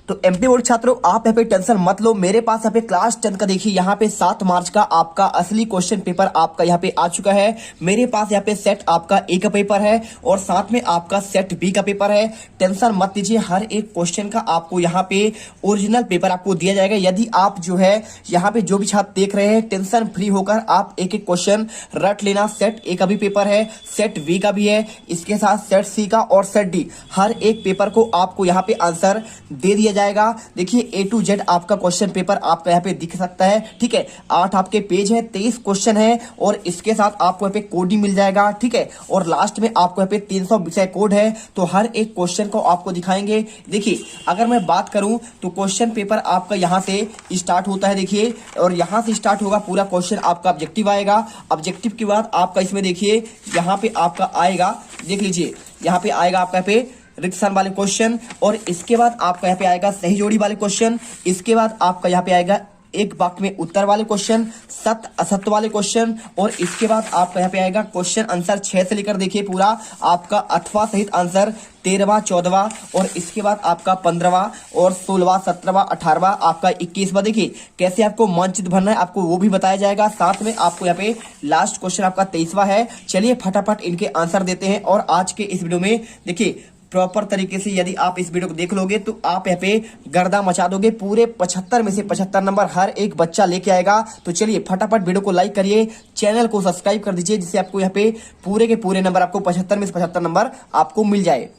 तो MP board छात्रों, आप यहाँ पे टेंशन मत लो। मेरे पास यहाँ पे क्लास 10 का देखिए यहाँ पे 7 मार्च का आपका असली क्वेश्चन पेपर आपका यहाँ पे आ चुका है। मेरे पास यहाँ पे सेट आपका ए का पेपर है और साथ में आपका सेट बी का पेपर है। टेंशन मत लीजिए, हर एक क्वेश्चन का आपको यहाँ पे ओरिजिनल पेपर आपको दिया जाएगा। यदि आप जो है यहाँ पे जो भी छात्र देख रहे हैं, टेंशन फ्री होकर आप एक एक क्वेश्चन रट लेना। सेट ए का भी पेपर है, सेट बी का भी है, इसके साथ सेट सी का और सेट डी, हर एक पेपर को आपको यहाँ पे आंसर दे दिया जाएगा। देखिए ए टू जेड आपका क्वेश्चन पेपर आपका यहाँ पे दिख सकता है, ठीक है। 8 आपके पेज है, 23 क्वेश्चन है और इसके साथ आपको यहाँ पे कोड ही मिल जाएगा, ठीक है। और लास्ट में आपको यहाँ पे 300 विषय कोड है, तो हर एक क्वेश्चन को आपको दिखाएंगे। देखिए अगर मैं बात करूं तो क्वेश्चन पेपर आपका यहाँ से स्टार्ट होता है, देखिए, और यहाँ से स्टार्ट होगा पूरा क्वेश्चन आपका ऑब्जेक्टिव आएगा। ऑब्जेक्टिव के बाद आपका इसमें देखिए यहाँ पे आपका आएगा, देख लीजिए यहाँ पे आएगा आपका यहाँ पे रिक्त स्थान वाले क्वेश्चन, और इसके बाद आपका यहाँ पे आएगा सही जोड़ी वाले क्वेश्चन। इसके बाद आपका यहाँ पे आएगा एक वाक्य में उत्तर वाले क्वेश्चन, सत्य असत्य वाले क्वेश्चन, और इसके बाद आपका यहाँ पे आएगा क्वेश्चन आंसर 6 से लेकर देखिए पूरा आपका अथवा सहित आंसर 13वां 14वां, और इसके बाद आपका 15वां और 16वां 17वां 18वां आपका 21वां। देखिए कैसे आपको मानचित्र भरना है आपको वो भी बताया जाएगा। साथ में आपको यहाँ पे लास्ट क्वेश्चन आपका 23वां है। चलिए फटाफट इनके आंसर देते हैं। और आज के इस वीडियो में देखिए प्रॉपर तरीके से यदि आप इस वीडियो को देख लोगे तो आप यहाँ पे गर्दा मचा दोगे। पूरे 75 में से 75 नंबर हर एक बच्चा लेके आएगा। तो चलिए फटाफट वीडियो को लाइक करिए, चैनल को सब्सक्राइब कर दीजिए, जिससे आपको यहाँ पे पूरे के पूरे नंबर आपको 75 में से 75 नंबर आपको मिल जाए।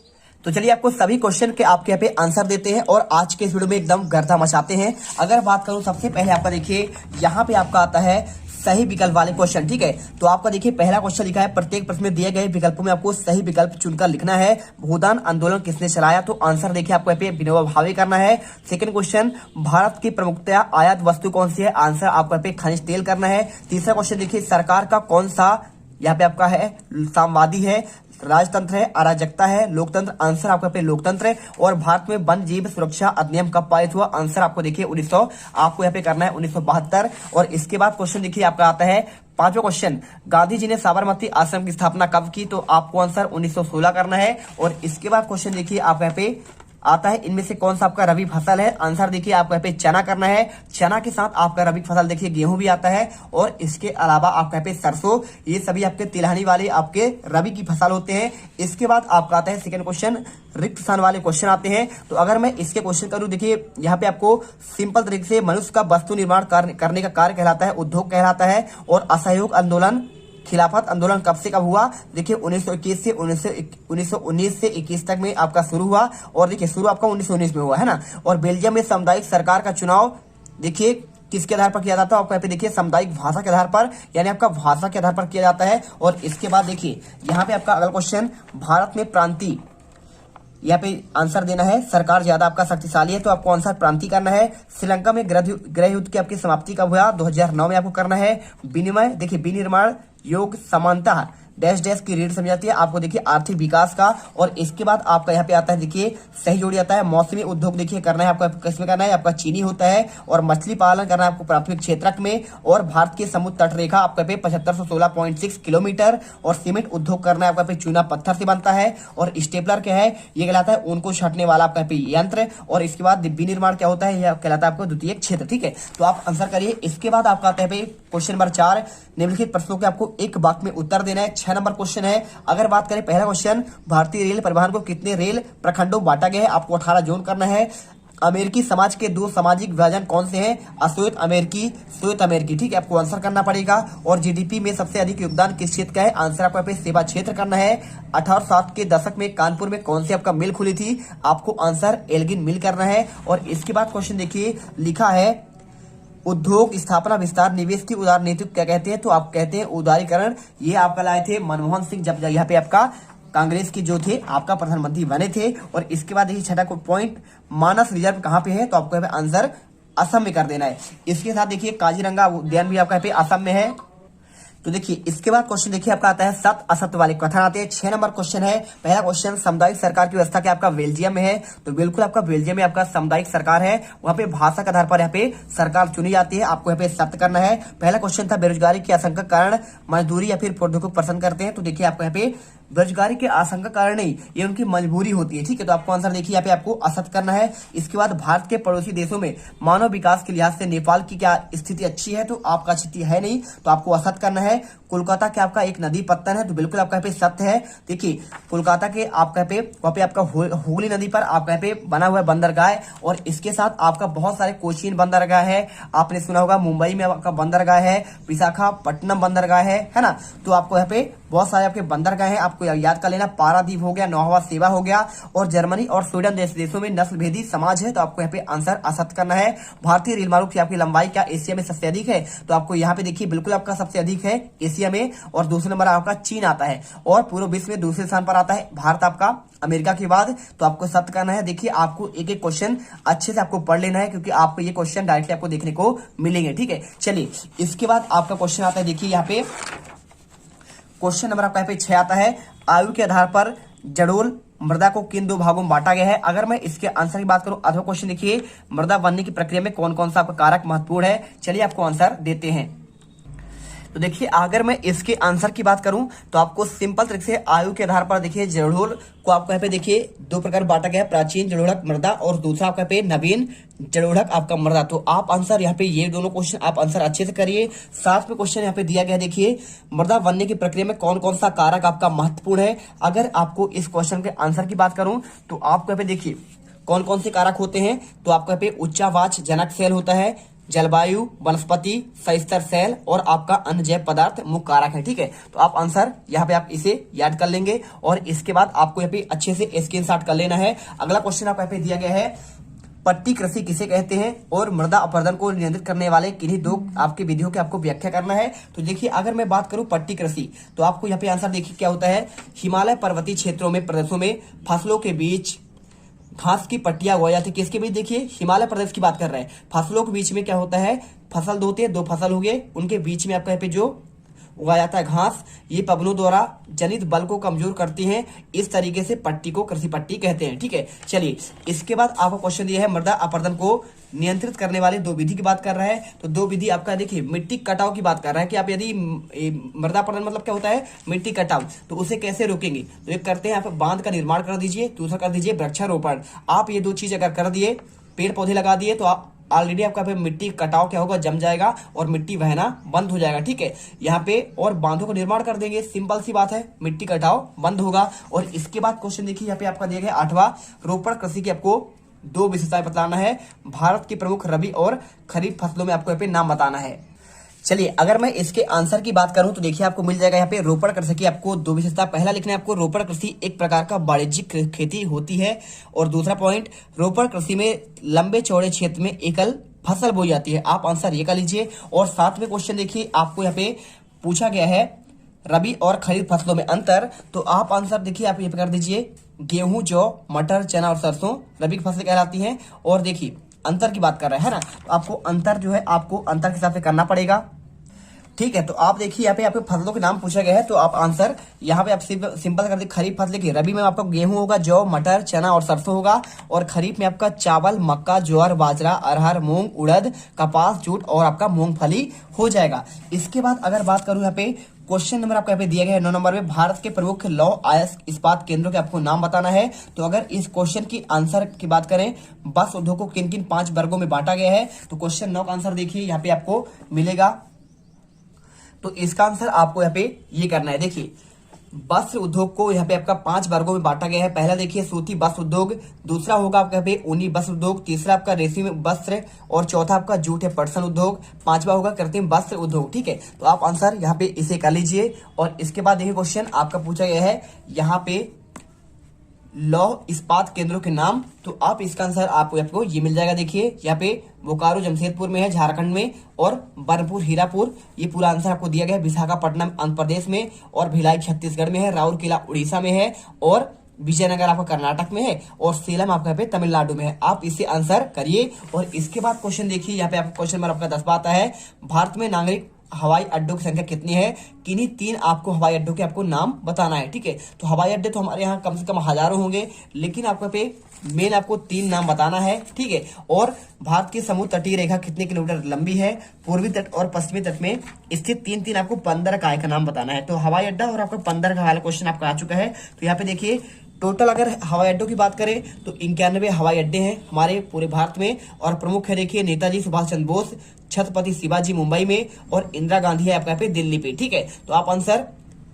तो चलिए आपको सभी क्वेश्चन के आपके यहाँ पे आंसर देते हैं और आज के इस वीडियो में एकदम गर्दा मचाते हैं। अगर बात करूं सबसे पहले आपका देखिए यहाँ पे आपका आता है सही विकल्प वाले क्वेश्चन, ठीक है। तो आपका देखिए पहला क्वेश्चन लिखा है, प्रत्येक प्रश्न में दिए गए विकल्पों में आपको सही विकल्प चुनकर लिखना है। भूदान आंदोलन किसने चलाया? तो आंसर देखिए आपको यहाँ पे विनोबा भावे करना है। सेकंड क्वेश्चन, भारत की प्रमुखतया आयात वस्तु कौन सी है? आंसर आपको यहाँ पे खनिज तेल करना है। तीसरा क्वेश्चन देखिए, सरकार का कौन सा यहाँ पे आपका है साम्यवादी है, राजतंत्र है, अराजकता है, लोकतंत्र? आंसर आपका पे लोकतंत्र है। और भारत में वन जीव सुरक्षा अधिनियम कब पारित हुआ? आंसर आपको देखिए 1900 आपको यहाँ पे करना है 1972। और इसके बाद क्वेश्चन देखिए आपका आता है पांचवा क्वेश्चन, गांधी जी ने साबरमती आश्रम की स्थापना कब की? तो आपको आंसर 1916 करना है। और इसके बाद क्वेश्चन देखिए आपका यहाँ पे आता है, इनमें से कौन सा आपका रबी फसल है? आंसर देखिए आपको यहाँ पे चना करना है। चना के साथ आपका रबी फसल देखिए गेहूं भी आता है, और इसके अलावा आपका यहाँ पे सरसों, ये सभी आपके तिलहनी वाले आपके रबी की फसल होते हैं। इसके बाद आपका आता है सेकंड क्वेश्चन, रिक्त स्थान वाले क्वेश्चन आते हैं। तो अगर मैं इसके क्वेश्चन करूं, देखिए यहाँ पे आपको सिंपल तरीके से मनुष्य का वस्तु निर्माण करने का कार्य कहलाता है उद्योग कहलाता है। और असहयोग आंदोलन खिलाफत आंदोलन कब से कब हुआ? देखिए 1921 से 1919 से 21 तक में आपका शुरू हुआ, और देखिए शुरू आपका 1919 में हुआ है ना। और बेल्जियम में सामुदायिक सरकार का चुनाव देखिए किसके आधार पर किया जाता है? आपको यहाँ पे देखिए सामुदायिक भाषा के आधार पर, यानी आपका भाषा के आधार पर किया जाता है। और इसके बाद देखिए यहाँ पे आपका अगला क्वेश्चन, भारत में प्रांतीय, यहाँ पे आंसर देना है सरकार ज्यादा आपका शक्तिशाली है, तो आपको आंसर प्रांतीय करना है। श्रीलंका में गृह युद्ध की आपकी समाप्ति कब हुआ? 2009 में आपको करना है। विनिमय देखिए विनिर्माण योग समानता डैश डैश की रीढ़ समझ जाती है आपको देखिए आर्थिक विकास का। और इसके बाद आपका यहाँ पे आता है देखिए सही जोड़ी आता है मौसमी उद्योग देखिए करना है आपको किसमें करना है? आपका चीनी होता है। और मछली पालन करना है आपको प्राथमिक क्षेत्रक में। और भारत की समुद्र तट रेखा आपका पे 7516.6 किलोमीटर। और सीमेंट उद्योग करना है आपका पे चूना पत्थर से बनता है। और स्टेपलर क्या है? ये कहलाता है ऊन को छाटने वाला आपका पे यंत्र। और इसके बाद विनिर्माण क्या होता है? यह कहलाता है आपको द्वितीय क्षेत्र, ठीक है। तो आप आंसर करिए। इसके बाद आपका आता है क्वेश्चन नंबर 4, निम्नलिखित प्रश्नों के आपको एक वाक्य में उत्तर देना है। 6 नंबर क्वेश्चन है। अगर बात करें पहला क्वेश्चन, भारतीय रेल परिवहन को कितने रेल प्रखंडों बांटा गया है? आपको 18 जोन करना है। अमेरिकी समाज के 2 सामाजिक विभाजन कौन से हैं? अश्वेत अमेरिकी, श्वेत अमेरिकी, ठीक है, आपको आंसर करना पड़ेगा। और जीडीपी में सबसे अधिक योगदान किस क्षेत्र का है? आंसर आपको यहाँ पे सेवा क्षेत्र करना है। 1860 के दशक में कानपुर में कौन सी आपका मिल खुली थी? आपको आंसर एल्गिन मिल करना है। और इसके बाद क्वेश्चन देखिए लिखा है, उद्योग स्थापना विस्तार निवेश की उदार नीति क्या कहते हैं? तो आप कहते हैं उदारीकरण। ये आपका लाए थे मनमोहन सिंह जब यहाँ पे आपका कांग्रेस की जो थे आपका प्रधानमंत्री बने थे। और इसके बाद देखिए छठा पॉइंट, मानस रिजर्व कहाँ पे है? तो आपको यहाँ पे आंसर असम में कर देना है। इसके साथ देखिए काजीरंगा उद्यान भी आपका यहाँ पे असम में है। तो देखिए इसके बाद क्वेश्चन देखिए आपका आता है सत्य असत्य वाले कथन आते हैं। 6 नंबर क्वेश्चन है। पहला क्वेश्चन, सामुदायिक सरकार की व्यवस्था क्या आपका बेल्जियम में है? तो बिल्कुल आपका बेल्जियम में आपका सामुदायिक सरकार है। वहां पे भाषा के आधार पर यहाँ पे सरकार चुनी जाती है। आपको यहाँ पे सत्य करना है। पहला क्वेश्चन था बेरोजगारी की आशंका कारण मजदूरी या फिर प्रौद्योगिकी पसंद करते हैं? तो देखिए आपको यहाँ पे बेरोजगारी के आशंका कारण नहीं, ये उनकी मजबूरी होती है। ठीक है, तो आपको आंसर देखिए यहाँ पे आपको असत करना है। इसके बाद भारत के पड़ोसी देशों में मानव विकास के लिहाज से नेपाल की क्या स्थिति अच्छी है, तो आपका स्थिति है नहीं, तो आपको असत करना है। कोलकाता के आपका एक नदी पत्तन है, तो बिल्कुल आपका यहाँ पे सत्य है। देखिए कोलकाता के आपका पे वहाँ पे आपका हुगली नदी पर आपका यहाँ पे बना हुआ है बंदरगाह है, और इसके साथ आपका बहुत सारे कोचीन बंदरगाह है, आपने सुना होगा मुंबई में आपका बंदरगाह है, विशाखापट्टनम बंदरगाह है ना। तो आपको यहाँ पे बहुत सारे आपके बंदरगाह हैं, आपको याद कर लेना। पारादीप हो गया, नौहवा सेवा हो गया, और जर्मनी और स्वीडन देशों में नस्ल भेदी समाज है, तो आपको यहाँ पे आंसर असत्य करना है। भारतीय रेल मार्ग की आपकी लंबाई क्या एशिया में सबसे अधिक है, तो आपको यहाँ पे देखिए बिल्कुल आपका सबसे अधिक है एशिया में, और दूसरे नंबर आपका चीन आता है, और पूरे विश्व में दूसरे स्थान पर आता है भारत आपका अमेरिका के बाद, तो आपको सत्य करना है। देखिए आपको एक एक क्वेश्चन अच्छे से आपको पढ़ लेना है, क्योंकि आपको ये क्वेश्चन डायरेक्टली आपको देखने को मिलेंगे। ठीक है, चलिए इसके बाद आपका क्वेश्चन आता है, देखिए यहाँ पे क्वेश्चन नंबर आपका यहाँ पे 6 आता है। आयु के आधार पर जड़ोल मृदा को किन 2 भागों में बांटा गया है। अगर मैं इसके आंसर की बात करूं, अथवा क्वेश्चन देखिए मृदा बनने की प्रक्रिया में कौन कौन सा आपका कारक महत्वपूर्ण है। चलिए आपको आंसर देते हैं। तो देखिए अगर मैं इसके आंसर की बात करूं, तो आपको सिंपल तरीके से आयु के आधार पर देखिए जड़ोल को आपको यहाँ पे देखिए 2 प्रकार बांटा गया है, प्राचीन जड़ोढ़क मृदा और दूसरा आपका पे नवीन जड़ोढ़क आपका मृदा। तो आप आंसर यहाँ पे ये दोनों क्वेश्चन आप आंसर अच्छे से करिए। साथ में क्वेश्चन यहाँ पे दिया गया, देखिए मृदा बनने की प्रक्रिया में कौन कौन सा कारक आपका महत्वपूर्ण है। अगर आपको इस क्वेश्चन के आंसर की बात करूं, तो आपको यहाँ पे देखिए कौन कौन से कारक होते हैं। तो आपको यहाँ पे उच्चावाच जनक सेल होता है, जलवायु, वनस्पति, सस्तर सेल, और आपका अन्य जैव पदार्थ मुख्य कारक है। ठीक है, तो आप आंसर यहाँ पे आप इसे याद कर लेंगे, और इसके बाद आपको यहाँ पे अच्छे से स्क्रीनशॉट कर लेना है। अगला क्वेश्चन आपको यहाँ पे दिया गया है, पट्टी कृषि किसे कहते हैं, और मृदा अपरदन को नियंत्रित करने वाले किन्हीं 2 आपकी विधियों की आपको व्याख्या करना है। तो देखिए अगर मैं बात करूं पट्टी कृषि, तो आपको यहाँ पे आंसर देखिए क्या होता है। हिमालय पर्वतीय क्षेत्रों में प्रदेशों में फसलों के बीच घास की पट्टियां उगाई जाती है। किसके बीच, देखिए हिमालय प्रदेश की बात कर रहे हैं। फसलों के बीच में क्या होता है, फसल 2 होती है, 2 फसल हो गए, उनके बीच में आपका यहाँ पे जो उगाया जाता है घास, ये पवनों द्वारा जनित बल को कमजोर करती हैं। इस तरीके से पट्टी को कृषि पट्टी कहते हैं। ठीक है, चलिए इसके बाद आपको क्वेश्चन दिया है, मृदा अपरदन को नियंत्रित करने वाले 2 विधि की बात कर रहा है। तो 2 विधि आपका देखिए मिट्टी कटाव की बात कर रहा है, कि आप यदि मृदा अपरदन मतलब क्या होता है, मिट्टी कटाव, तो उसे कैसे रोकेंगे। तो एक करते हैं आप बांध का निर्माण कर दीजिए, दूसरा कर दीजिए वृक्षारोपण। आप ये 2 चीज अगर कर दिए, पेड़ पौधे लगा दिए, तो आप ऑलरेडी आपका पे मिट्टी कटाव क्या होगा, जम जाएगा और मिट्टी बहना बंद हो जाएगा। ठीक है, यहाँ पे और बांधों का निर्माण कर देंगे, सिंपल सी बात है, मिट्टी कटाव बंद होगा। और इसके बाद क्वेश्चन देखिए यहाँ पे आपका दिया गया 8वां, रोपण कृषि की आपको 2 विशेषताएं बतलाना है। भारत की प्रमुख रबी और खरीफ फसलों में आपको यहाँ पे नाम बताना है। चलिए अगर मैं इसके आंसर की बात करूं, तो देखिए आपको मिल जाएगा यहाँ पे रोपण कृषि की आपको 2 विशेषता। पहला लिखना है आपको, रोपण कृषि एक प्रकार का वाणिज्यिक खेती होती है, और दूसरा पॉइंट, रोपण कृषि में लंबे चौड़े क्षेत्र में एकल फसल बोई जाती है। आप आंसर ये कर लीजिए। और साथ में क्वेश्चन देखिए आपको यहाँ पे पूछा गया है रबी और खरीफ फसलों में अंतर, तो आप आंसर देखिए आप ये कर दीजिए, गेहूं, जौ, मटर, चना और सरसों रबी की फसलें कहलाती हैं। और देखिए अंतर की बात कर रहे हैं ना, तो आपको अंतर जो है आपको अंतर के हिसाब से करना पड़ेगा। ठीक है, तो आप देखिए यहाँ पे आपके फसलों के नाम पूछा गया है, तो आप आंसर यहाँ पे आप सिंपल कर दीजिए। खरीफ फसल की रबी में आपका गेहूं होगा, जौ, मटर, चना और सरसों होगा, और खरीफ में आपका चावल, मक्का, ज्वार, बाजरा, अरहर, मूंग, उड़द, कपास, जूट और आपका मूंगफली हो जाएगा। इसके बाद अगर बात करूं यहाँ पे क्वेश्चन नंबर आपको यहाँ पे दिया गया है 9 नंबर में, भारत के प्रमुख लौह अयस्क इस्पात केंद्रों के आपको नाम बताना है। तो अगर इस क्वेश्चन की आंसर की बात करें, बस उद्योग को किन किन 5 वर्गों में बांटा गया है, तो क्वेश्चन 9 का आंसर देखिए यहाँ पे आपको मिलेगा। तो इसका आंसर आपको यहाँ पे ये करना है। देखिए वस्त्र उद्योग को यहाँ पे आपका 5 वर्गों में बांटा गया है। पहला देखिए सूती वस्त्र उद्योग, दूसरा होगा आपका यहाँ पे ऊनी वस्त्र उद्योग, तीसरा आपका रेशमी वस्त्र, और चौथा आपका जूट या पटसन उद्योग, 5वां होगा कृत्रिम वस्त्र उद्योग। ठीक है, तो आप आंसर यहाँ पे इसे कर लीजिए। और इसके बाद देखिए क्वेश्चन आपका पूछा गया है यहाँ पे लौह इस्पात केंद्रों के नाम, तो आप इसका आंसर आपको ये मिल जाएगा। देखिए यहाँ पे बोकारो जमशेदपुर में है झारखंड में, और बरनपुर हीरापुर, ये पूरा आंसर आपको दिया गया है। विशाखापट्टनम आंध्र प्रदेश में, और भिलाई छत्तीसगढ़ में है, राउरकेला उड़ीसा में है, और विजयनगर आपका कर्नाटक में है, और सेलम आपका पे तमिलनाडु में है। आप इसे आंसर करिए। और इसके बाद क्वेश्चन देखिए यहाँ पे आपका क्वेश्चन नंबर आपका 10 आता है, भारत में नागरिक हवाई अड्डों की संख्या कितनी है, किन्हीं 3 आपको हवाई अड्डों के आपको नाम बताना है। ठीक है, तो हवाई अड्डे तो हमारे यहाँ कम से कम हजारों होंगे, लेकिन आपको पे मेन आपको 3 नाम बताना है। ठीक है, और भारत की समुद्र तटीय रेखा कितने किलोमीटर लंबी है, पूर्वी तट और पश्चिमी तट में स्थित 3 आपको 15 काय का नाम बताना है। तो हवाई अड्डा और आपका 15 का वाला क्वेश्चन आपका आ चुका है। तो यहाँ पे देखिए टोटल अगर हवाई अड्डों की बात करें तो 91 हवाई अड्डे हैं हमारे पूरे भारत में, और प्रमुख है देखिए नेताजी सुभाष चंद्र बोस, छत्रपति शिवाजी मुंबई में, और इंदिरा गांधी है आपका यहाँ पे दिल्ली पे। ठीक है, तो आप आंसर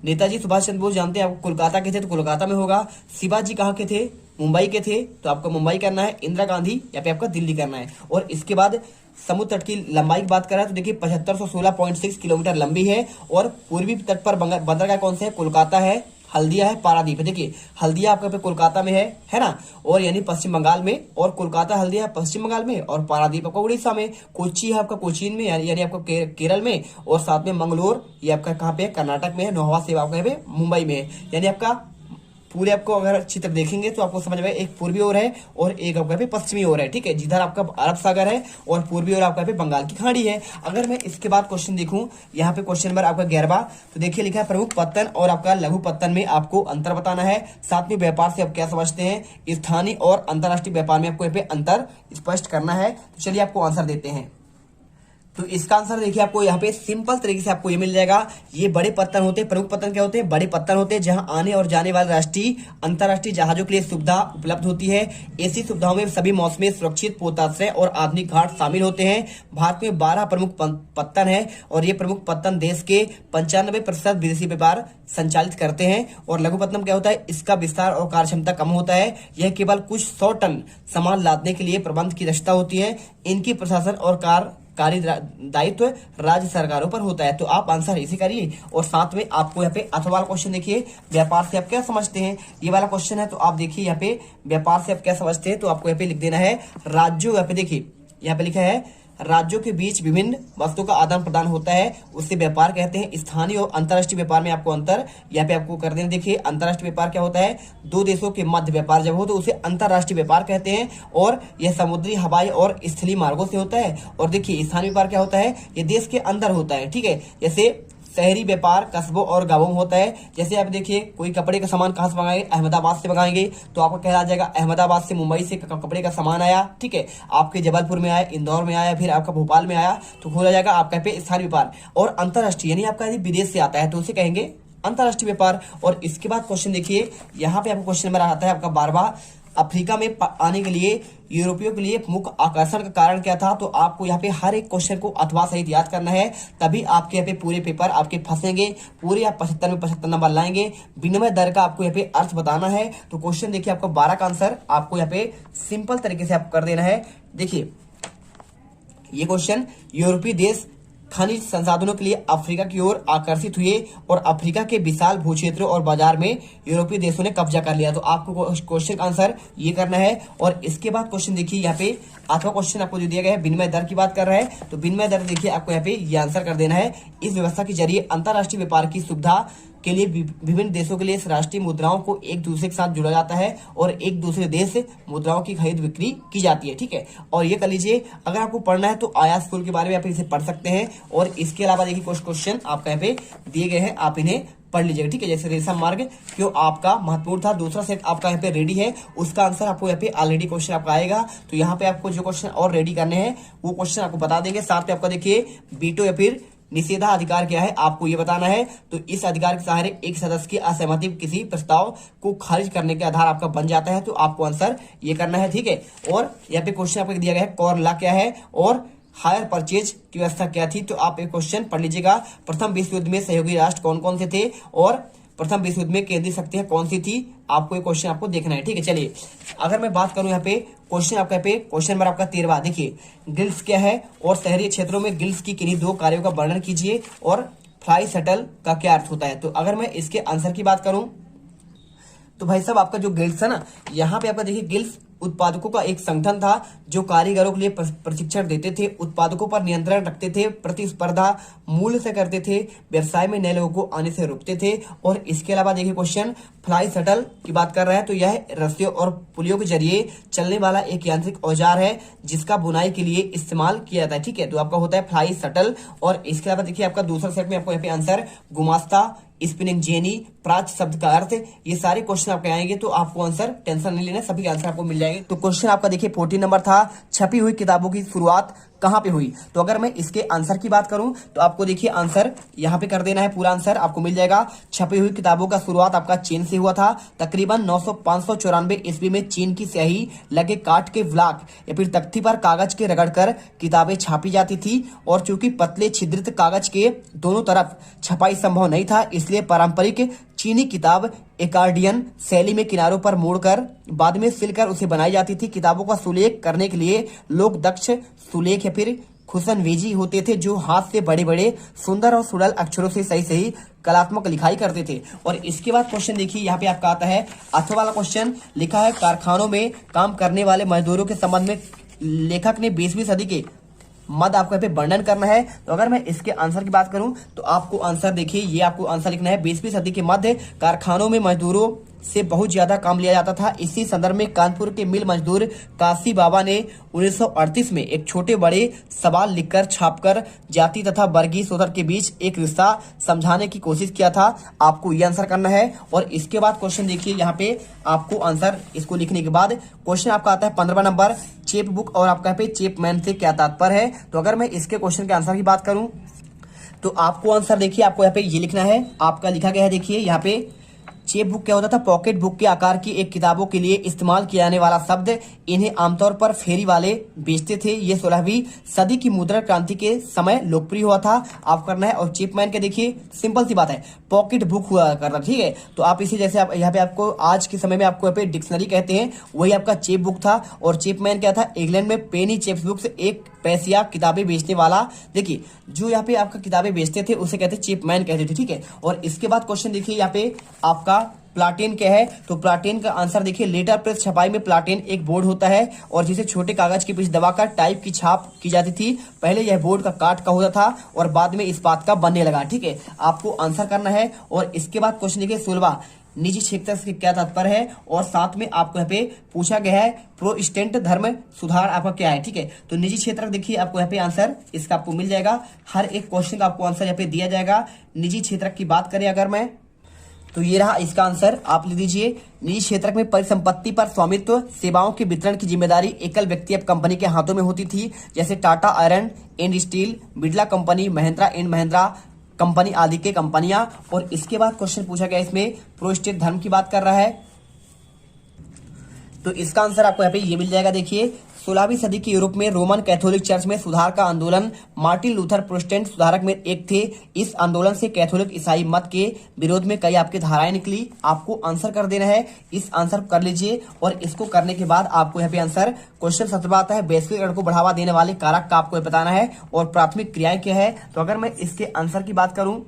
नेताजी सुभाष चंद्र बोस जानते हैं, आपको कोलकाता के थे तो कोलकाता में होगा, शिवाजी कहाँ के थे, मुंबई के थे, तो आपको मुंबई करना है, इंदिरा गांधी यहाँ पे आपका दिल्ली करना है। और इसके बाद समुद्र तट की लंबाई की बात करें तो देखिए 7516.6 किलोमीटर लंबी है, और पूर्वी तट पर बंदरगाह कौन सा है, कोलकाता है, हल्दिया है, पारादीप है। देखिए हल्दिया आपका पे कोलकाता में है ना, और यानी पश्चिम बंगाल में, और कोलकाता हल्दिया पश्चिम बंगाल में, और पारादीप आपका उड़ीसा में, कोच्चि है आपका कोचीन में यानी आपका केरल में, और साथ में मंगलोर ये आपका कहाँ पे है, कर्नाटक में है, नौहवा सेवा आपका यहाँ पे मुंबई में है। यानी आपका पूरे आपको अगर चित्र देखेंगे तो आपको समझ में एक पूर्वी ओर है और एक आपका पे पश्चिमी ओर है। ठीक है, जिधर आपका अरब सागर है और पूर्वी ओर आपका पे बंगाल की खाड़ी है। अगर मैं इसके बाद क्वेश्चन देखूं, यहाँ पे क्वेश्चन नंबर आपका 11 तो देखिए लिखा है प्रमुख पत्तन और आपका लघु पत्तन में आपको अंतर बताना है। साथ में व्यापार से आप क्या समझते हैं, स्थानीय और अंतर्राष्ट्रीय व्यापार में आपको यहाँ पे अंतर स्पष्ट करना है। तो चलिए आपको आंसर देते हैं। तो इसका आंसर देखिए आपको यहाँ पे सिंपल तरीके से आपको ये मिल जाएगा। ये बड़े पत्तन होते हैं, प्रमुख पत्तन क्या होते हैं, बड़े पत्तन होते हैं जहां आने और जाने वाले राष्ट्रीय अंतर्राष्ट्रीय जहाजों के लिए सुविधा उपलब्ध होती है। ऐसी सुविधाओं में सभी मौसमी सुरक्षित पोताश्रय और आधुनिक घाट शामिल होते हैं। भारत में 12 प्रमुख पत्तन है, और ये प्रमुख पत्तन देश के 95% विदेशी व्यापार संचालित करते हैं। और लघु पत्तन क्या होता है, इसका विस्तार और कार्य क्षमता कम होता है। यह केवल कुछ 100 टन सामान लादने के लिए प्रबंध की दक्षता होती है। इनकी प्रशासन और कार्य दायित्व राज्य सरकारों पर होता है। तो आप आंसर इसे करिए, और साथ में आपको यहाँ पे अथवा वाला क्वेश्चन देखिए, व्यापार से आप क्या समझते हैं, ये वाला क्वेश्चन है। तो आप देखिए यहाँ पे व्यापार से आप क्या समझते हैं, तो आपको यहाँ पे लिख देना है राज्यों, यहाँ पे देखिए यहाँ पे लिखा है राज्यों के बीच विभिन्न वस्तुओं का आदान प्रदान होता है, उससे व्यापार कहते हैं। स्थानीय और अंतर्राष्ट्रीय व्यापार में आपको अंतर यहाँ पे आपको कर देना। देखिए अंतर्राष्ट्रीय व्यापार क्या होता है, 2 देशों के मध्य व्यापार जब हो तो उसे अंतर्राष्ट्रीय व्यापार कहते हैं, और यह समुद्री, हवाई और स्थलीय मार्गों से होता है। और देखिए स्थानीय व्यापार क्या होता है, ये देश के अंदर होता है। ठीक है, जैसे शहरी व्यापार कस्बों और गांवों में होता है। जैसे आप देखिए कोई कपड़े का सामान कहाँ से मंगाएंगे, अहमदाबाद से मंगाएंगे, तो आपको कहला जाएगा अहमदाबाद से मुंबई से कपड़े का सामान आया। ठीक है, आपके जबलपुर में आया, इंदौर में आया, फिर आपका भोपाल में आया, तो खोला जाएगा आपका पे स्थानीय व्यापार। और अंतर्राष्ट्रीय यानी आपका यदि विदेश से आता है तो उसे कहेंगे अंतर्राष्ट्रीय व्यापार। और इसके बाद क्वेश्चन देखिए, यहाँ पे आपको क्वेश्चन नंबर आता है आपका 12वां, अफ्रीका में आने के लिए यूरोपियों के लिए मुख्य आकर्षण का कारण क्या था। तो आपको यहाँ पे हर एक क्वेश्चन को अथवा सहित याद करना है, तभी आपके यहाँ पे पूरे पेपर आपके फंसेंगे। पूरे आप 75 में 75 नंबर लाएंगे। विनिमय दर का आपको यहाँ पे अर्थ बताना है। तो क्वेश्चन देखिए आपको 12 का आंसर आपको यहाँ पे सिंपल तरीके से आप कर देना है। देखिए ये क्वेश्चन, यूरोपीय देश खनिज संसाधनों के लिए अफ्रीका की ओर आकर्षित हुए, और अफ्रीका के विशाल भूक्षेत्रों और बाजार में यूरोपीय देशों ने कब्जा कर लिया। तो आपको क्वेश्चन का आंसर ये करना है। और इसके बाद क्वेश्चन देखिए यहाँ पे अथवा क्वेश्चन आपको जो दिया गया है विनिमय दर की बात कर रहा है, तो विनिमय दर देखिए आपको यहाँ पे ये आंसर कर देना है। इस व्यवस्था के जरिए अंतर्राष्ट्रीय व्यापार की सुविधा के लिए विभिन्न देशों के लिए राष्ट्रीय मुद्राओं को एक दूसरे के साथ जोड़ा जाता है, और एक दूसरे देश से मुद्राओं की खरीद बिक्री की जाती है। ठीक है, और ये कर लीजिए, अगर आपको पढ़ना है तो आयात शुल्क के बारे में आप इसे पढ़ सकते हैं। और इसके अलावा देखिए कुछ क्वेश्चन आपका यहाँ पे दिए गए हैं, आप इन्हें पढ़ लीजिएगा। ठीक है, जैसे रेशम मार्ग क्यों आपका महत्वपूर्ण था, दूसरा सेट आपका यहाँ पे रेडी है, उसका आंसर आपको यहाँ पे ऑलरेडी क्वेश्चन आपका आएगा। तो यहाँ पे आपको जो क्वेश्चन और रेडी करने हैं वो क्वेश्चन आपको बता देंगे। साथ में आपका देखिए वीटो या फिर निषेधाधिकार क्या है आपको ये बताना है। तो इस अधिकार के सहारे एक सदस्य की असहमति किसी प्रस्ताव को खारिज करने के आधार आपका बन जाता है। तो आपको आंसर ये करना है। ठीक है, और यहाँ पे क्वेश्चन आपको दिया गया है कॉर लॉ क्या है और हायर परचेज की व्यवस्था क्या थी। तो आप एक क्वेश्चन पढ़ लीजिएगा, प्रथम विश्व युद्ध में सहयोगी राष्ट्र कौन कौन से थे, और प्रथम विश्व युद्ध में केंद्रीय शक्तियां कौन सी थी, आपको ये क्वेश्चन आपको देखना है। ठीक है, चलिए अगर मैं बात करूं यहाँ पे क्वेश्चन आपका पे क्वेश्चन नंबर आपका 13वां देखिए, गिल्ड्स क्या है और शहरी क्षेत्रों में गिल्ड्स की किन्हीं 2 कार्यों का वर्णन कीजिए, और फ्लाई शटल का क्या अर्थ होता है। तो अगर मैं इसके आंसर की बात करूं तो भाई साहब आपका जो गिल्ड्स है ना, यहाँ पे आपका देखिए गिल्ड्स उत्पादकों का एक संगठन था जो कारीगरों के लिए प्रशिक्षण देते थे, उत्पादकों पर नियंत्रण रखते थे, प्रतिस्पर्धा मूल्य से करते थे, व्यवसाय में नए लोगों को आने से रोकते थे। और इसके अलावा देखिए क्वेश्चन फ्लाई शटल की बात कर रहे हैं तो यह रस्सियों और पुलियों के जरिए चलने वाला एक यांत्रिक औजार है जिसका बुनाई के लिए इस्तेमाल किया जाता है। ठीक है, तो आपका होता है फ्लाई शटल। और इसके अलावा देखिए आपका दूसरा सेट में आपको यहाँ पे आंसर गुमास्ता, स्पिनिंग जेनी, प्राच शब्द का अर्थ, ये सारे क्वेश्चन आपके आएंगे तो आपको आंसर टेंशन नहीं लेना, सभी आंसर आपको मिल जाएंगे। तो क्वेश्चन आपका देखिए 14 नंबर था, छपी हुई किताबों की शुरुआत कहां पे हुई। तो अगर मैं इसके आंसर की बात करूं तो आपको देखिए आंसर यहां पे कर देना है, पूरा आंसर आपको मिल जाएगा। छपी हुई किताबों का शुरुआत आपका चीन से हुआ था। तकरीबन 594 ईस्वी में चीन की स्याही लगे काठ के ब्लॉक या फिर तख्ती पर कागज के रगड़कर किताबें छापी जाती थी। और चूंकि पतले छिद्रित कागज के दोनों तरफ छपाई संभव नहीं था, इसलिए पारंपरिक चीनी किताब एकार्डियन शैली में किनारों पर मोड़कर बाद में सिलकर उसे बनाई जाती थी। किताबों का सुलेख करने के लिए लोग दक्ष सुलेख या फिर खुशनवेजी होते थे जो हाथ से बड़े बड़े सुंदर और सुडल अक्षरों से सही सही कलात्मक लिखाई करते थे। और इसके बाद क्वेश्चन देखिए यहाँ पे आपका आता है अथवा वाला क्वेश्चन, लिखा है कारखानों में काम करने वाले मजदूरों के संबंध में लेखक ने 20वीं सदी के मध्य आपको यहाँ पे वर्णन करना है। तो अगर मैं इसके आंसर की बात करूं तो आपको आंसर देखिए, ये आपको आंसर लिखना है 20वीं सदी के मध्य कारखानों में मजदूरों से बहुत ज्यादा काम लिया जाता था। इसी संदर्भ में कानपुर के मिल मजदूर काशी बाबा ने 1938 में एक छोटे बड़े सवाल लिखकर छापकर जाति तथा वर्गीय शोधन के बीच एक रिश्ता समझाने की कोशिश किया था। आपको ये आंसर करना है। और इसके बाद क्वेश्चन देखिए यहाँ पे आपको आंसर इसको लिखने के बाद क्वेश्चन आपका आता है 15वां नंबर, चेप बुक और आपका यहाँ पे चेपमैन से क्या तात्पर्य है। तो अगर मैं इसके क्वेश्चन के आंसर की बात करूं तो आपको आंसर देखिए आपको यहाँ पे ये लिखना है, आपका लिखा गया है देखिए यहाँ पे चेप बुक क्या होता था, पॉकेट बुक के आकार की एक किताबों के लिए इस्तेमाल किया जाने वाला शब्द। इन्हें आमतौर पर फेरी वाले बेचते थे। ये 16वीं सदी की मुद्रण क्रांति के समय लोकप्रिय हुआ था। आप करना है। और चेपमैन के देखिए सिंपल सी बात है, पॉकेट बुक हुआ करना, ठीक है। तो आप इसी जैसे आप यहाँ पे आपको आज के समय में आपको यहाँ पे डिक्शनरी कहते हैं, वही आपका चेप बुक था। और चेपमैन क्या था, इंग्लैंड में पेनी चेप्स बुक से एक पैसिया किताबें बेचने वाला। देखिए जो यहाँ पे आपका किताबें बेचते थे उसे कहते चेपमैन कहते थे, ठीक है। और इसके बाद क्वेश्चन देखिए यहाँ पे आपका प्लाटेन क्या है। तो प्लाटेन का आंसर देखिए, लेटर प्रेस छपाई में प्लाटेन एक बोर्ड होता है और जिसे छोटे कागज के पीछे दबाकर टाइप की छाप की जाती थी। पहले यह बोर्ड का काठ का होता था और बाद में इस्पात का बनने लगा, ठीक है। आपको आंसर करना है। और इसके बाद क्वेश्चन देखिए 16वां, निजी क्षेत्र से क्या तात्पर्य है। और साथ में आपको यहाँ पे पूछा गया है प्रोटेस्टेंट धर्म सुधार आपका क्या है, ठीक है। तो निजी क्षेत्र देखिए आपको यहाँ पे आंसर इसका आपको मिल जाएगा। हर एक क्वेश्चन का आपको आंसर यहाँ पे दिया जाएगा। निजी क्षेत्र की बात करें अगर मैं, तो ये रहा इसका आंसर, आप लिख दीजिए। निजी क्षेत्र में परिसंपत्ति पर स्वामित्व, सेवाओं के वितरण की जिम्मेदारी एकल व्यक्ति या कंपनी के हाथों में होती थी, जैसे Tata iron and steel, Birla company, Mahindra and Mahindra company आदि के कंपनियां। और इसके बाद क्वेश्चन पूछा गया इसमें प्रोटेस्टेंट धर्म की बात कर रहा है। तो इसका आंसर आपको यहाँ पे ये मिल जाएगा। देखिए 16वीं सदी की यूरोप में रोमन कैथोलिक चर्च में सुधार का आंदोलन, मार्टिन लूथर प्रोटेस्टेंट सुधारक में एक थे। इस आंदोलन से कैथोलिक ईसाई मत के विरोध में कई आपकी धाराएं निकली। आपको आंसर कर देना है, इस आंसर कर लीजिए। और इसको करने के बाद आपको यहाँ पे आंसर क्वेश्चन 17 आता है, वैश्वीकरण को बढ़ावा देने वाले कारक का आपको बताना है और प्राथमिक क्रियाएं क्या है। तो अगर मैं इसके आंसर की बात करूं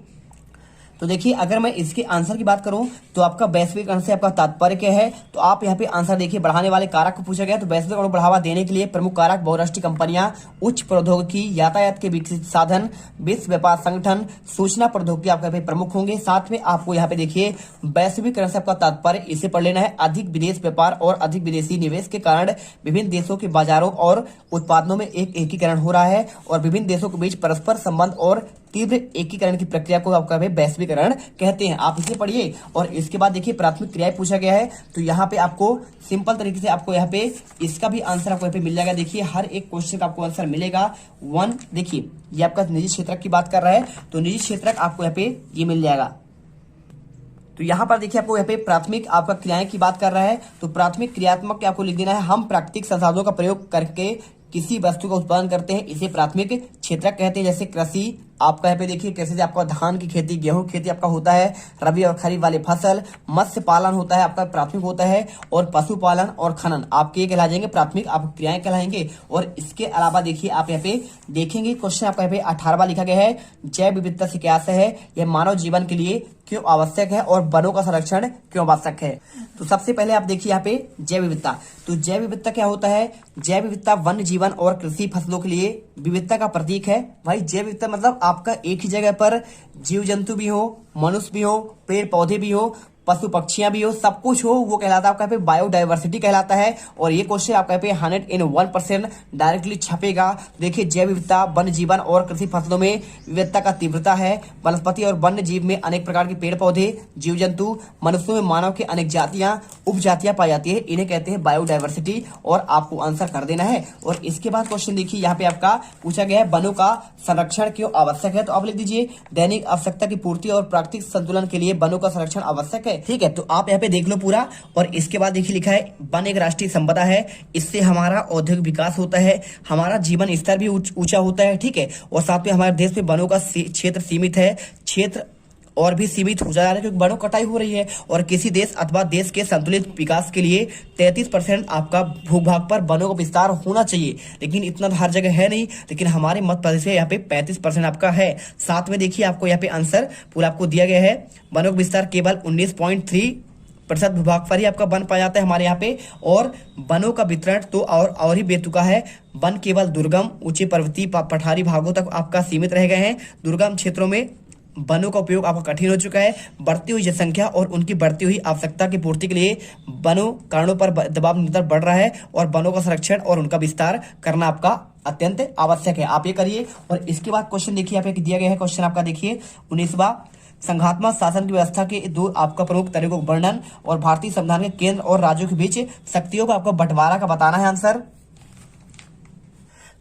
तो देखिए, अगर मैं इसके आंसर की बात करूं तो आपका वैश्वीकरण से आपका तात्पर्य क्या है। तो आप यहाँ पे आंसर देखिए, बढ़ाने वाले कारक को पूछा गया। तो वैश्वीकरण को बढ़ावा देने के लिए प्रमुख कारक बहुराष्ट्रीय कंपनियां, उच्च प्रौद्योगिकी, यातायात के विकसित साधन, विश्व व्यापार संगठन, सूचना प्रौद्योगिकी आपके यहाँ पे प्रमुख होंगे। साथ में आपको यहाँ पे देखिए वैश्वीकरण से आपका तात्पर्य इसे पढ़ लेना है, अधिक विदेश व्यापार और अधिक विदेशी निवेश के कारण विभिन्न देशों के बाजारों और उत्पादनों में एक एकीकरण हो रहा है और विभिन्न देशों के बीच परस्पर संबंध और तीव्र एकीकरण की प्रक्रिया को आपका वैश्वीकरण कहते हैं। आप इसे पढ़िए। और इसके बाद देखिए प्राथमिक क्रियाएं पूछा गया है। तो यहाँ पे आपको सिंपल तरीके से आपको यहाँ पे इसका भी आंसर आपको यहाँ पे मिल जाएगा। देखिए हर एक क्वेश्चन का आपको आंसर मिलेगा। 1 देखिए ये आपका निजी क्षेत्र की बात कर रहा है, तो निजी क्षेत्र आपको यहाँ पे ये मिल जाएगा। तो यहाँ पर देखिए आपको यहाँ पे प्राथमिक आपका क्रियाएं की बात कर रहा है। तो प्राथमिक क्रियात्मक आपको लिख देना है, हम प्राकृतिक संसाधनों का प्रयोग करके किसी वस्तु का उत्पादन करते हैं, इसे प्राथमिक क्षेत्र कहते हैं। जैसे कृषि, आपका यहाँ पे देखिए कैसे से आपका धान की खेती, गेहूं की खेती आपका होता है, रबी और खरीफ वाली फसल, मत्स्य पालन होता है आपका प्राथमिक होता है, और पशुपालन और खनन आपके ये कहला जाएंगे प्राथमिक आप क्रियाएं कहलाएंगे। और इसके अलावा देखिए आप यहाँ पे देखेंगे क्वेश्चन आपका यहाँ पे 18वां लिखा गया है, जैव विविधता से क्या आशय है, यह मानव जीवन के लिए क्यों आवश्यक है और वनों का संरक्षण क्यों आवश्यक है। तो सबसे पहले आप देखिए यहाँ पे जैव विविधता। तो जैव विविधता क्या होता है? जैव विविधता वन्य जीवन और कृषि फसलों के लिए विविधता का प्रतीक है। भाई जैव विविधता मतलब आपका एक ही जगह पर जीव जंतु भी हो, मनुष्य भी हो, पेड़ पौधे भी हो, पशु पक्षियां भी हो, सब कुछ हो, वो कहलाता है आपका पे बायोडाइवर्सिटी कहलाता है। और ये क्वेश्चन आपका पे 101% डायरेक्टली छपेगा। देखिए जैव विविधता वन्य जीवन और कृषि फसलों में विविधता का तीव्रता है। वनस्पति और वन्य जीव में अनेक प्रकार के पेड़ पौधे, जीव जंतु, मनुष्यों में मानव के अनेक जातियां, उपजातियां पाई जाती है, इन्हें कहते हैं बायोडाइवर्सिटी। और आपको आंसर कर देना है। और इसके बाद क्वेश्चन देखिए यहाँ पे आपका पूछा गया है वनों का संरक्षण क्यों आवश्यक है। तो आप लिख दीजिए दैनिक आवश्यकता की पूर्ति और प्राकृतिक संतुलन के लिए वनों का संरक्षण आवश्यक है। ठीक है, तो आप यहाँ पे देख लो पूरा। और इसके बाद देखिए लिखा है वन एक राष्ट्रीय संपदा है, इससे हमारा औद्योगिक विकास होता है, हमारा जीवन स्तर भी ऊंचा होता है। ठीक है, और साथ में हमारे देश में वनों का क्षेत्र सीमित है, क्षेत्र और भी सीमित हो जा रहा है क्योंकि वनों कटाई हो रही है। और किसी देश अथवा देश के संतुलित विकास के लिए 33% आपका भूभाग पर वनों का विस्तार होना चाहिए, लेकिन इतना हर जगह है नहीं, लेकिन हमारे मध्य प्रदेश में यहाँ पे 35% आपका है। साथ में देखिए आपको यहाँ पे आंसर पूरा आपको दिया गया है, वनों का विस्तार केवल 19.3% भूभाग पर ही आपका वन पाया जाता है हमारे यहाँ पे। और वनों का वितरण तो और ही बेतुका है, वन केवल दुर्गम, ऊंचे पर्वतीय पठारी भागों तक आपका सीमित रह गए हैं। दुर्गम क्षेत्रों में वनों का उपयोग आपका कठिन हो चुका है। बढ़ती हुई जनसंख्या और उनकी बढ़ती हुई आवश्यकता की पूर्ति के लिए वनों कारणों पर दबाव निरंतर बढ़ रहा है और वनों का संरक्षण और उनका विस्तार करना आपका अत्यंत आवश्यक है। आप ये करिए। और इसके बाद क्वेश्चन देखिए यहाँ पे दिया गया है, क्वेश्चन आपका देखिए 19वां, संघात्मक शासन की व्यवस्था के दो आपका प्रमुख तरीकों का वर्णन और भारतीय संविधान के केंद्र और राज्यों के बीच शक्तियों का आपको बंटवारा का बताना है आंसर।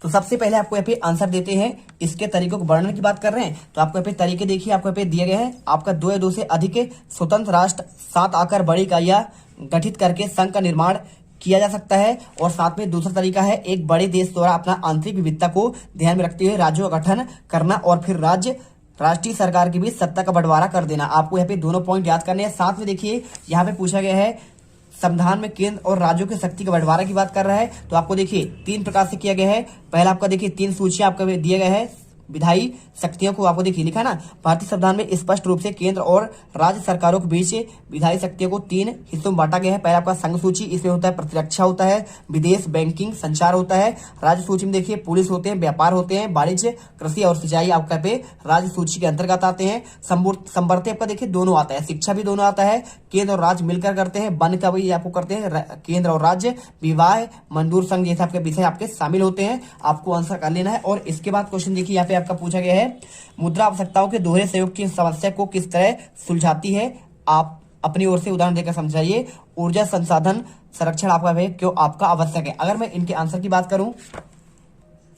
तो सबसे पहले आपको यहाँ पे आंसर देते हैं, इसके तरीकों के वर्णन की बात कर रहे हैं। तो आपको यहाँ पे तरीके देखिए आपको यहाँ पे दिए गए हैं, आपका 2 या 2 से अधिक स्वतंत्र राष्ट्र साथ आकर बड़ी इकाइयां गठित करके संघ का निर्माण किया जा सकता है। और साथ में दूसरा तरीका है एक बड़े देश द्वारा अपना आंतरिक विविधता को ध्यान में रखते हुए राज्यों का गठन करना और फिर राष्ट्रीय सरकार के बीच सत्ता का बंटवारा कर देना। आपको यहाँ पे दोनों पॉइंट याद करने हैं। साथ में देखिए यहाँ पे पूछा गया है संविधान में केंद्र और राज्यों की शक्ति का बंटवारा की बात कर रहा है। तो आपको देखिए 3 प्रकार से किया गया है। पहला आपका देखिए 3 सूचियां आपको दिए गए हैं विधायी शक्तियों को, आपको देखिए लिखा ना, भारतीय संविधान में स्पष्ट रूप से केंद्र और राज्य सरकारों के बीच विधायी शक्तियों को 3 हिस्सों में बांटा गया है। पहला आपका संघ सूची, इसमें होता है प्रतिरक्षा होता है, विदेश, बैंकिंग, संचार होता है। राज्य सूची में देखिए पुलिस होते हैं, व्यापार होते हैं, वाणिज्य, कृषि और सिंचाई आपका पे राज्य सूची के अंतर्गत आते हैं। संवर्ती आपका देखिए दोनों आता है, शिक्षा भी दोनों आता है, केंद्र और राज्य मिलकर करते हैं। वन का भी आपको करते हैं केंद्र और राज्य, विवाह, मजदूर संघ जैसे आपके विषय आपके शामिल होते हैं। आपको आंसर कर लेना है। और इसके बाद क्वेश्चन देखिए यहाँ पे आपका पूछा गया है मुद्रा आवश्यकताओं के दोहरे सहयोग की समस्या को किस तरह सुलझाती है। आप अपनी ओर से उदाहरण देकर समझाइए। ऊर्जा संसाधन संरक्षण आपका क्यों आपका आवश्यक है। अगर मैं इनके आंसर की बात करूं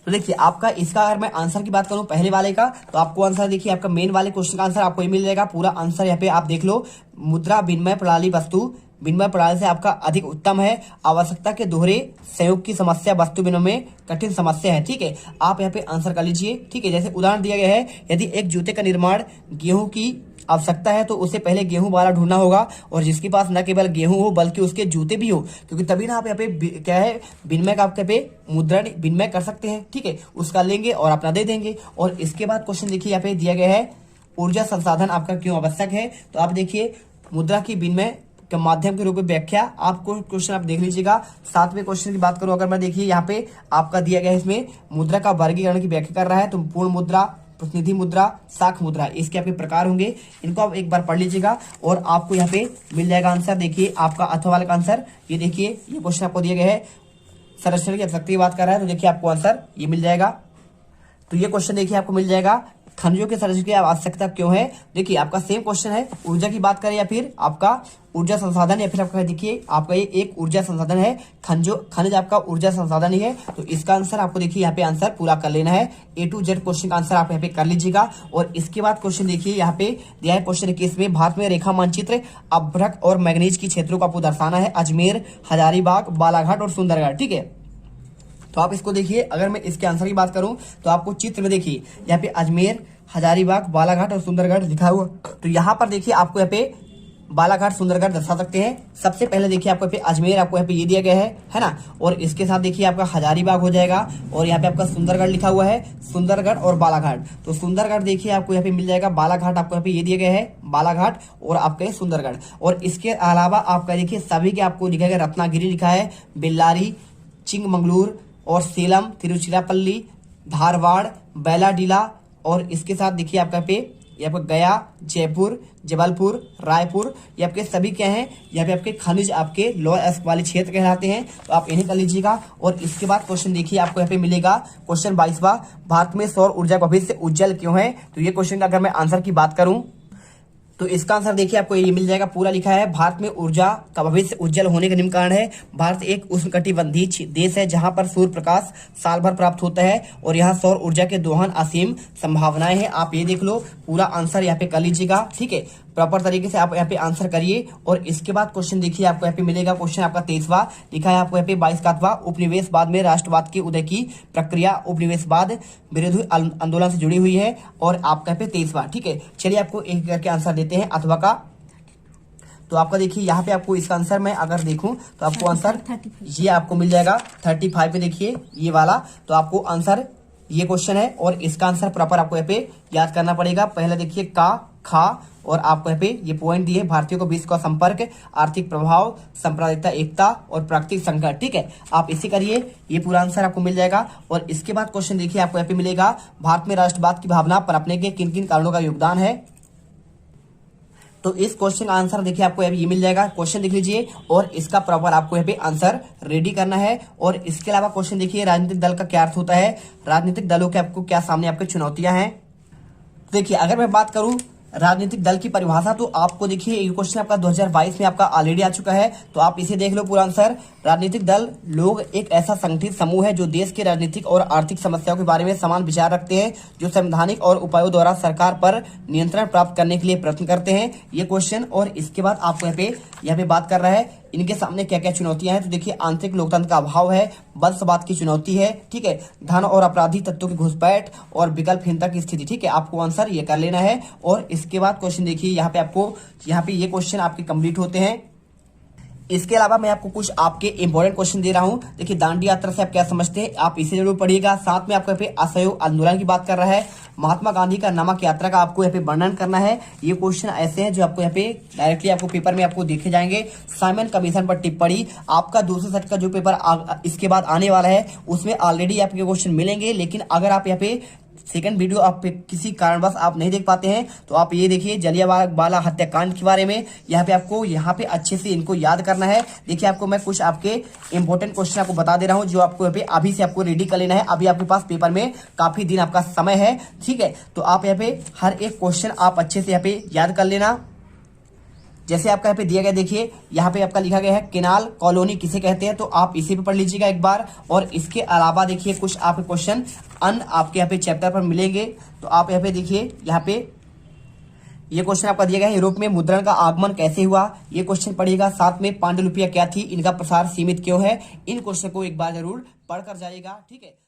तो देखिए आपका इसका अगर मैं आंसर की बात करूं पहले वाले का, तो आपको आंसर देखिए आपका मेन वाले क्वेश्चन का आंसर आपको ही मिल जाएगा। पूरा आंसर यहाँ पे आप देख लो, मुद्रा विनिमय प्रणाली वस्तु विनिमय प्रणाली से आपका अधिक उत्तम है। आवश्यकता के दोहरे सहयोग की समस्या वस्तु विनिमय में कठिन समस्या है। ठीक है, आप यहाँ पे आंसर कर लीजिए। ठीक है, जैसे उदाहरण दिया गया है, यदि एक जूते का निर्माण गेहूं की आवश्यकता है तो उसे पहले गेहूं वाला ढूंढना होगा और जिसके पास न केवल गेहूं हो बल्कि उसके जूते भी हो, क्योंकि तभी ना आप यहाँ पे क्या है विनिमय का आपके पे मुद्रण विनिमय कर सकते हैं। ठीक है, उसका लेंगे और अपना दे देंगे। और इसके बाद क्वेश्चन देखिए यहाँ पे दिया गया है ऊर्जा संसाधन आपका क्यों आवश्यक है। तो आप देखिए मुद्रा की विनिमय के माध्यम के रूप में व्याख्या, आपको क्वेश्चन आप देख लीजिएगा। 7वें क्वेश्चन की बात करूं अगर मैं देखिए यहाँ पे आपका दिया गया है, इसमें मुद्रा का वर्गीकरण की व्याख्या कर रहा है। तो पूर्ण मुद्रा, प्रतिनिधि मुद्रा, शाख मुद्रा, इसके आपके प्रकार होंगे, इनको आप एक बार पढ़ लीजिएगा और आपको यहाँ पे मिल जाएगा आंसर। देखिए आपका अथवा वाले का आंसर ये देखिए, ये क्वेश्चन आपको दिया गया है संरक्षण की आवश्यकता की बात कर रहा है, तो देखिए आपको आंसर ये मिल जाएगा। तो ये क्वेश्चन देखिए आपको मिल जाएगा खनिजों के संरक्षण की आवश्यकता क्यों है। देखिए आपका सेम क्वेश्चन है, ऊर्जा की बात करें या फिर आपका ऊर्जा संसाधन या फिर आपका देखिए आपका ये एक ऊर्जा संसाधन है, खनिज आपका ऊर्जा संसाधन ही है। तो इसका आंसर आपको देखिए यहाँ पे आंसर पूरा कर लेना है। A to Z क्वेश्चन का आंसर आप यहाँ पे कर लीजिएगा। और इसके बाद क्वेश्चन देखिए यहाँ पे दिया है क्वेश्चन 21 में, भारत में रेखा मानचित्र अभ्रक और मैग्नीज की क्षेत्रों को आपको दर्शाना है, अजमेर, हजारीबाग, बालाघाट और सुंदरगढ़। ठीक है, तो आप इसको देखिए। अगर मैं इसके आंसर की बात करूं तो आपको चित्र में देखिए यहाँ पे अजमेर, हजारीबाग, बालाघाट और सुंदरगढ़ लिखा हुआ। तो यहाँ पर देखिए आपको यहाँ पे बालाघाट, सुंदरगढ़ दर्शा सकते हैं। सबसे पहले देखिए आपको यहाँ पे अजमेर आपको यहाँ पे ये दिया गया है ना। और इसके साथ देखिए आपका हजारीबाग हो जाएगा और यहाँ पे आपका सुंदरगढ़ लिखा हुआ है, सुंदरगढ़ और बालाघाट। तो सुंदरगढ़ देखिए आपको यहाँ पे मिल जाएगा, बालाघाट आपको यहाँ पे ये दिया गया है, बालाघाट और आपका सुंदरगढ़। और इसके अलावा आपका देखिए सभी के आपको लिखा गया, रत्नागिरी लिखा है, बेल्लारी, चिंगमंगलूर और सेलम, तिरुचिरापल्ली, धारवाड़, बैलाडीला। और इसके साथ देखिए आपका पे यहाँ पे गया, जयपुर, जबलपुर, रायपुर, ये आपके सभी क्या हैं, यहाँ पे आपके खनिज आपके लौह अयस्क वाले क्षेत्र कहलाते हैं। तो आप इन्हें कर लीजिएगा। और इसके बाद क्वेश्चन देखिए आपको यहाँ पे मिलेगा क्वेश्चन 22वां, भारत में सौर ऊर्जा का भविष्य उज्जवल क्यों है। तो ये क्वेश्चन का अगर मैं आंसर की बात करूं तो इसका आंसर देखिए आपको ये मिल जाएगा, पूरा लिखा है, भारत में ऊर्जा का भविष्य उज्जवल होने का निम्न कारण है। भारत एक उष्णकटिबंधीय देश है जहां पर सूर्य प्रकाश साल भर प्राप्त होता है और यहाँ सौर ऊर्जा के दोहन असीम संभावनाएं हैं। आप ये देख लो, पूरा आंसर यहाँ पे कर लीजिएगा, ठीक है, प्रॉपर तरीके से आप यहाँ पे आंसर करिए। और इसके बाद क्वेश्चन देखिए आपको यहाँ पे मिलेगा, क्वेश्चन आपका 23वां लिखा है आपको यहाँ पे 22वां, उपनिवेशवाद में राष्ट्रवाद के उदय की प्रक्रिया उपनिवेशवाद विरोधी आंदोलन से जुड़ी हुई है। और आपका यहाँ पे 23वां, ठीक है। चलिए आपको एक करके आंसर देते हैं अथवा का। तो आपका देखिए यहाँ पे आपको इसका आंसर मैं अगर देखूं तो आपको आंसर ये आपको मिल जाएगा 35 पे, देखिए ये वाला। तो आपको आंसर ये क्वेश्चन है और इसका आंसर प्रॉपर आपको यहाँ पे याद करना पड़ेगा। पहले देखिए का, खा और आपको यहाँ पे ये पॉइंट दिए, भारतीयों को विश्व का संपर्क, आर्थिक प्रभाव, सांप्रदायिकता एकता और प्राकृतिक संकट, ठीक है। आप इसे करिए, ये पूरा आंसर आपको मिल जाएगा। और इसके बाद क्वेश्चन देखिए आपको यहाँ पे मिलेगा, भारत में राष्ट्रवाद की भावना पनपने के किन किन कारणों का योगदान है। तो इस क्वेश्चन का आंसर देखिए आपको ये मिल जाएगा, क्वेश्चन लिख लीजिए और इसका प्रॉपर आपको यहाँ पे आंसर रेडी करना है। और इसके अलावा क्वेश्चन देखिए, राजनीतिक दल का क्या अर्थ होता है, राजनीतिक दलों के आपको क्या सामने आपके चुनौतियां हैं। देखिए अगर मैं बात करूं राजनीतिक दल की परिभाषा, तो आपको देखिए ये क्वेश्चन आपका 2022 में आपका ऑलरेडी आ चुका है। तो आप इसे देख लो पूरा आंसर। राजनीतिक दल लोग एक ऐसा संगठित समूह है जो देश के राजनीतिक और आर्थिक समस्याओं के बारे में समान विचार रखते हैं, जो संवैधानिक और उपायों द्वारा सरकार पर नियंत्रण प्राप्त करने के लिए प्रयत्न करते हैं, ये क्वेश्चन। और इसके बाद आपको यहाँ पे बात कर रहा है इनके सामने क्या क्या चुनौतियां हैं। तो देखिए आंतरिक लोकतंत्र का अभाव है, वंशवाद की चुनौती है, ठीक है, धन और अपराधी तत्वों की घुसपैठ और विकल्पहीनता की स्थिति, ठीक है। आपको आंसर ये कर लेना है। और इसके बाद क्वेश्चन देखिए यहाँ पे आपको ये क्वेश्चन आपके कंप्लीट होते हैं। इसके अलावा मैं आपको कुछ आपके इंपॉर्टेंट क्वेश्चन दे रहा हूं। देखिए दांडी यात्रा से आप क्या समझते हैं, आप इसे जरूर पढ़िएगा। साथ में आपको यहाँ पे असहयोग आंदोलन की बात कर रहा है, महात्मा गांधी का नमक यात्रा का आपको यहाँ पे वर्णन करना है। ये क्वेश्चन ऐसे हैं जो आपको यहाँ पे डायरेक्टली आपको पेपर में आपको देखे जाएंगे। साइमन कमीशन पर टिप्पणी, आपका दूसरे सेट का जो पेपर इसके बाद आने वाला है उसमें ऑलरेडी आपके क्वेश्चन मिलेंगे। लेकिन अगर आप यहाँ पे सेकंड वीडियो आप किसी कारणवश आप नहीं देख पाते हैं तो आप ये देखिए जलियांवाला हत्याकांड के बारे में। यहाँ पे अच्छे से इनको याद करना है। देखिए आपको मैं कुछ आपके इंपॉर्टेंट क्वेश्चन आपको बता दे रहा हूं जो आपको यहाँ पे अभी से आपको रेडी कर लेना है। अभी आपके पास पेपर में काफी दिन आपका समय है, ठीक है। तो आप यहाँ पे हर एक क्वेश्चन आप अच्छे से यहाँ पे याद कर लेना। जैसे आपका यहाँ पे दिया गया, देखिए यहाँ पे आपका लिखा गया है केनाल कॉलोनी किसे कहते हैं, तो आप इसे भी पढ़ लीजिएगा एक बार। और इसके अलावा देखिए कुछ आपके क्वेश्चन अन्य आपके यहाँ पे चैप्टर पर मिलेंगे। तो आप यहाँ पे देखिए, यहाँ पे ये क्वेश्चन आपका दिया गया है, यूरोप में मुद्रण का आगमन कैसे हुआ, ये क्वेश्चन पढ़िएगा। साथ में पांडुलिपियां क्या थी, इनका प्रसार सीमित क्यों है, इन क्वेश्चन को एक बार जरूर पढ़कर जाइएगा, ठीक है।